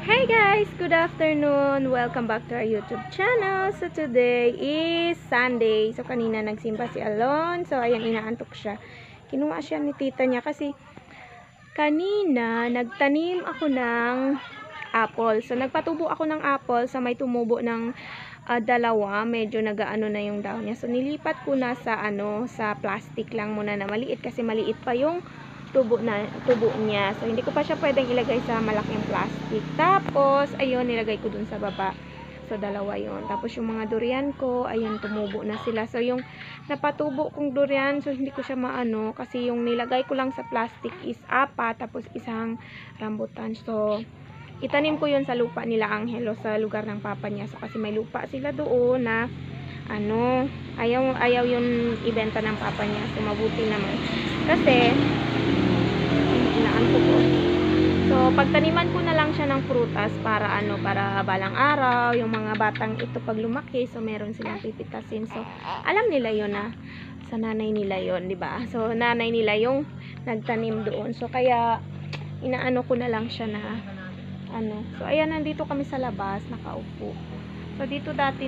Hey guys! Good afternoon! Welcome back to our YouTube channel. So today is Sunday. So kanina nagsimba si Alon. So ayan, inaantok siya. Kinuha siya ni tita niya kasi kanina nagtanim ako ng apple. So nagpatubo ako ng apple sa may tumubo ng dalawa. Medyo nagaano na yung dahon niya. So nilipat ko na sa sa plastic lang muna na maliit kasi maliit pa yung tubo niya. So, hindi ko pa siya pwedeng ilagay sa malaking plastic. Tapos, ayun, nilagay ko dun sa baba. So, dalawa yun. Tapos, yung mga durian ko, ayun, tumubo na sila. So, yung napatubo kong durian, so, hindi ko siya maano. Kasi, yung nilagay ko lang sa plastic is 4. Tapos, isang rambutan. So, itanim ko yun sa lupa nila Angelo, sa lugar ng papa niya. So, kasi may lupa sila doon na ayaw yun ibenta ng papa niya. So, mabuti naman. Kasi, inaantok ko. So, pagtaniman ko na lang siya ng prutas para para balang araw, yung mga batang ito pag lumaki, so meron silang pipitasin. So, alam nila yun na sa nanay nila yun, di ba? So, nanay nila yung nagtanim doon. So, kaya inaano ko na lang siya na So, ayan, nandito kami sa labas, nakaupo. So, dito dati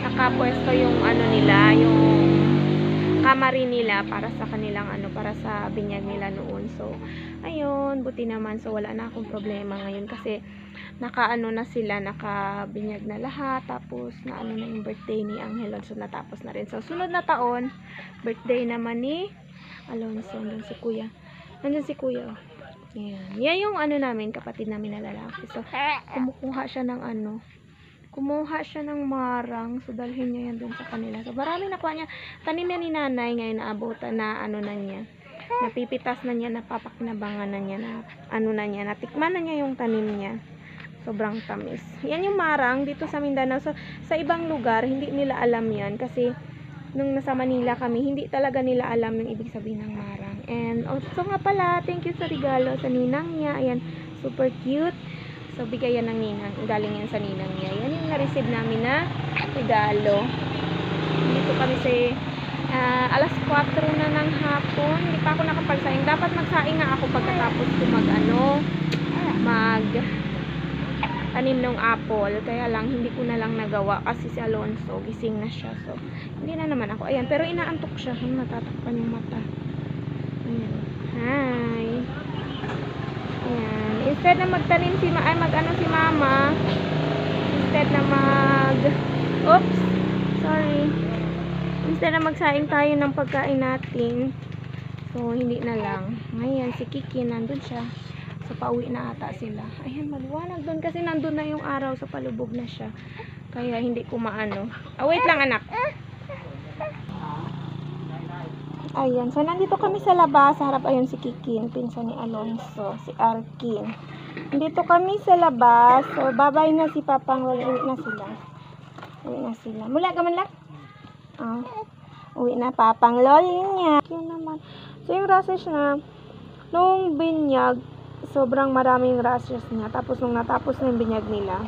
nakapwesto yung nila, yung kamari nila para sa kanilang para sa binyag nila noon. So ayun, buti naman. So wala na akong problema ngayon kasi na sila, nakabinyag na lahat. Tapos na yung birthday ni Angelo, so natapos na rin. So sunod na taon, birthday naman ni Alonso. Nandun si kuya. Ayan. Yan yung namin, kapatid namin na lalaki. So kumukuha siya ng marang. So, dalhin niya yan dun sa kanila. So, marami nakuha niya. Tanim niya ni nanay ngayon na abutan na na niya. Napipitas na niya, napapakinabangan na niya, natikman na niya yung tanim niya. Sobrang tamis. Yan yung marang dito sa Mindanao. So, sa ibang lugar, hindi nila alam yan. Kasi, nung nasa Manila kami, hindi talaga nila alam yung ibig sabihin ng marang. And, also nga pala, thank you sa regalo sa ninang niya. Ayan, super cute. So, bigay yan ng ninang. Galing yan sa ninang niya. Yan yung na-receive namin na regalo. Dito kami sa alas 4 na ng hapon. Hindi pa ako nakapagsaing. Dapat magsaing nga ako pagkatapos ko tanim ng apple. Kaya lang, hindi ko na lang nagawa. Kasi si Alonso, gising na siya. So, hindi na naman ako. Ayan, pero inaantok siya. Natatakpan yung mata. Ayan. Hi! Ayan. Instead na magtanim si mama, instead na magsaing tayo ng pagkain natin, so hindi na lang. Ngayon si Kiki nandun siya, so pauwi na ata sila. Ayan, maliwanag doon kasi nandun na yung araw, so palubog na siya, kaya hindi ko wait lang anak. Ayan, so nandito kami sa labas, sa harap. Ayun si Kikin, pinsan ni Alonso, si Arkin. Nandito kami sa labas. So babay na si Papang Lol. Uwi na sila. Mula ka man lang? Uwi na Papang Lol niya. Yun naman. So yung rashes na nung binyag, sobrang maraming rashes niya. Tapos nung natapos na yung binyag nila,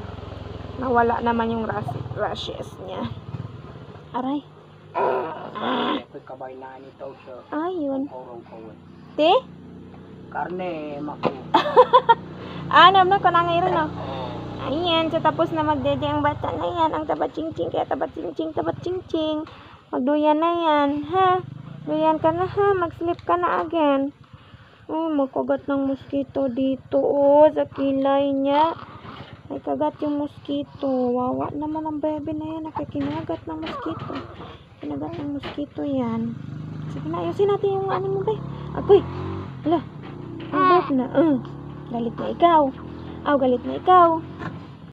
nawala naman yung rashes niya. Aray. Ayun. Te? Karne, mako. Na kanangairan na. Ayan, so tapos na magdede ang bata na yan. Ang tabat-ching-ching, kaya tabat-ching-ching. Magduyan na yan, ha? Duyan ka na, ha? Mag-sleep ka na again. Magkagat ng mosquito dito, sa kilay niya. May kagat yung mosquito. Wawa naman ang bebe na yan. Nakikinagat ng mosquito. Kinagat ng mosquito yan. Sige na, ayusin natin yung mo, be. Agoy! Hala! Ang na. Galit na ikaw. Galit na ikaw.